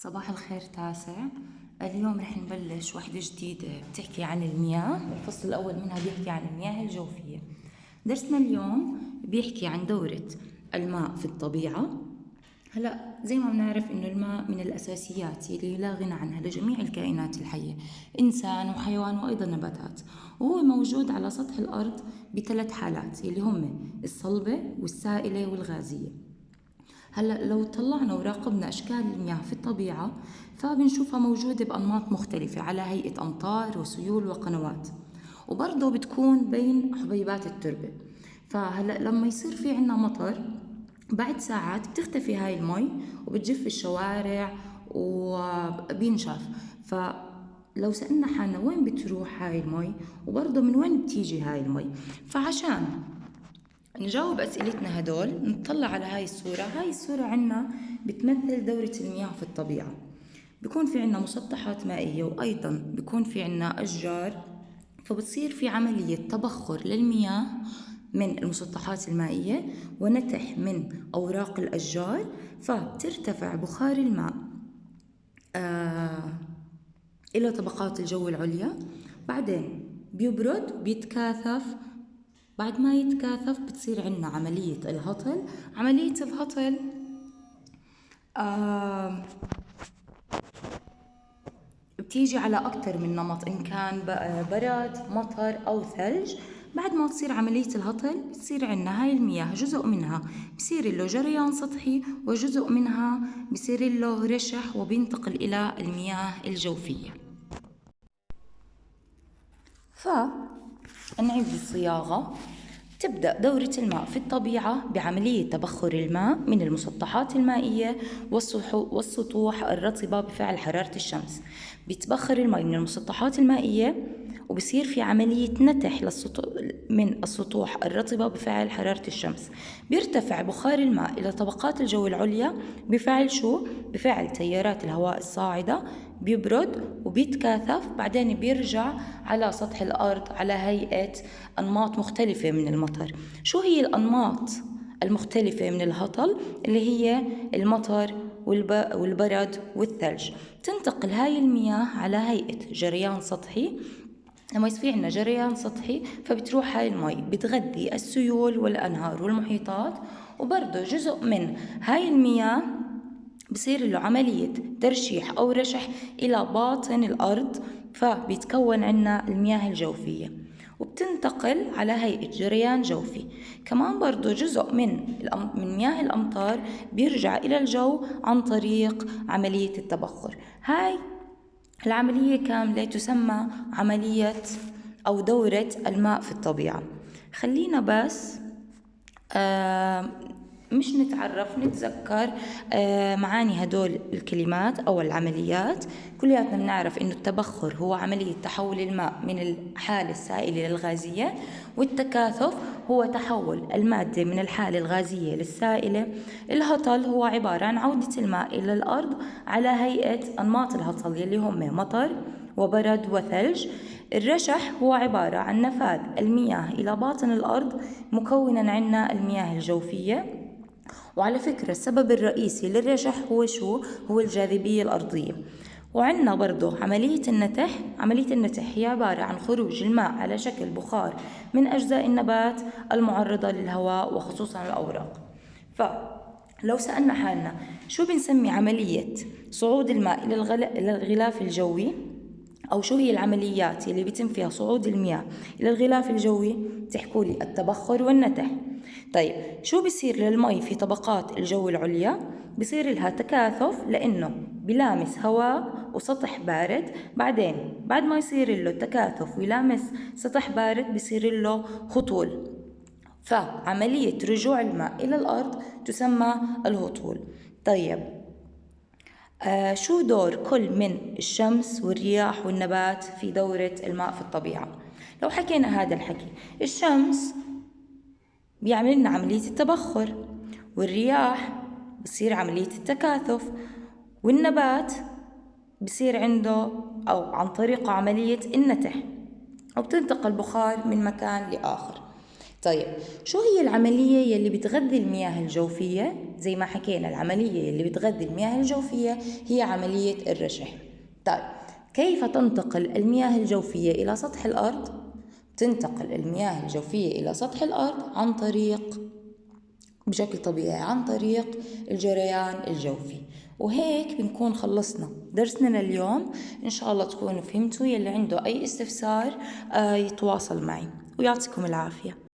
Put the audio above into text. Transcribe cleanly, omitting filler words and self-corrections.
صباح الخير تاسع. اليوم رح نبلش وحدة جديدة بتحكي عن المياه. الفصل الأول منها بيحكي عن المياه الجوفية. درسنا اليوم بيحكي عن دورة الماء في الطبيعة. هلأ زي ما بنعرف إنه الماء من الأساسيات اللي لا غنى عنها لجميع الكائنات الحية، إنسان وحيوان وأيضا نباتات، وهو موجود على سطح الأرض بثلاث حالات اللي هم الصلبة والسائلة والغازية. هلا لو طلعنا وراقبنا أشكال المياه في الطبيعة فبنشوفها موجودة بأنماط مختلفة على هيئة أمطار وسيول وقنوات، وبرضه بتكون بين حبيبات التربة. فهلا لما يصير في عنا مطر بعد ساعات بتختفي هاي المي وبتجف الشوارع وبينشف. فلو سألنا حالنا وين بتروح هاي المي وبرضه من وين بتيجي هاي المي، فعشان نجاوب أسئلتنا هدول نطلع على هاي الصورة. هاي الصورة عنا بتمثل دورة المياه في الطبيعة. بيكون في عنا مسطحات مائية وأيضا بيكون في عنا أشجار، فبتصير في عملية تبخر للمياه من المسطحات المائية ونتح من أوراق الأشجار، فبترتفع بخار الماء إلى طبقات الجو العليا. بعدين بيبرد بيتكاثف. بعد ما يتكاثف بتصير عنا عملية الهطل. عملية الهطل بتيجي على أكتر من نمط، إن كان برد مطر أو ثلج. بعد ما تصير عملية الهطل بتصير عنا هاي المياه جزء منها بصير له جريان سطحي وجزء منها بصير له رشح وبينتقل إلى المياه الجوفية. فنعيد الصياغة. تبدأ دورة الماء في الطبيعة بعملية تبخر الماء من المسطحات المائية والسطوح الرطبة بفعل حرارة الشمس. بيتبخر الماء من المسطحات المائية وبصير في عملية نتح من السطوح الرطبة بفعل حرارة الشمس. بيرتفع بخار الماء إلى طبقات الجو العليا بفعل شو؟ بفعل تيارات الهواء الصاعدة. بيبرد وبيتكاثف، بعدين بيرجع على سطح الأرض على هيئة أنماط مختلفة من المطر. شو هي الأنماط المختلفة من الهطل؟ اللي هي المطر والبرد والثلج. تنتقل هاي المياه على هيئة جريان سطحي. لما يصير في عنا جريان سطحي فبتروح هاي المي بتغذي السيول والأنهار والمحيطات، وبرضه جزء من هاي المياه بصير له عملية ترشيح أو رشح إلى باطن الأرض، فبيتكون عنا المياه الجوفية وبتنتقل على هيئة جريان جوفي. كمان برضو جزء من مياه الأمطار بيرجع إلى الجو عن طريق عملية التبخر. هاي العملية كاملة تسمى عملية أو دورة الماء في الطبيعة. خلينا بس مش نتذكر معاني هدول الكلمات أو العمليات. كلياتنا بنعرف إنه التبخر هو عملية تحول الماء من الحالة السائلة للغازية، والتكاثف هو تحول المادة من الحالة الغازية للسائلة. الهطل هو عبارة عن عودة الماء إلى الأرض على هيئة أنماط الهطل يلي هم مطر وبرد وثلج. الرشح هو عبارة عن نفاذ المياه إلى باطن الأرض مكونا عنا المياه الجوفية. وعلى فكرة السبب الرئيسي للرشح هو شو؟ هو الجاذبية الأرضية. وعندنا برضو عملية النتح. عملية النتح هي عبارة عن خروج الماء على شكل بخار من أجزاء النبات المعرضة للهواء وخصوصا الأوراق. فلو سألنا حالنا شو بنسمي عملية صعود الماء إلى الغلاف الجوي، أو شو هي العمليات اللي بيتم فيها صعود المياه إلى الغلاف الجوي، تحكوا لي التبخر والنتح. طيب شو بيصير للمي في طبقات الجو العليا؟ بيصير لها تكاثف لأنه بلامس هواء وسطح بارد. بعدين بعد ما يصير له تكاثف ويلامس سطح بارد بيصير له هطول. فعملية رجوع الماء إلى الأرض تسمى الهطول. طيب شو دور كل من الشمس والرياح والنبات في دورة الماء في الطبيعة؟ لو حكينا هذا الحكي، الشمس بيعمل لنا عملية التبخر، والرياح بصير عملية التكاثف، والنبات بصير عنده أو عن طريق عملية النتح، وبتنتقل بخار من مكان لآخر. طيب، شو هي العملية يلي بتغذي المياه الجوفية؟ زي ما حكينا العملية يلي بتغذي المياه الجوفية هي عملية الرشح. طيب، كيف تنتقل المياه الجوفية إلى سطح الأرض؟ تنتقل المياه الجوفية إلى سطح الأرض بشكل طبيعي عن طريق الجريان الجوفي. وهيك بنكون خلصنا درسنا لليوم. إن شاء الله تكونوا فهمتوا. يلي عنده أي استفسار يتواصل معي، ويعطيكم العافية.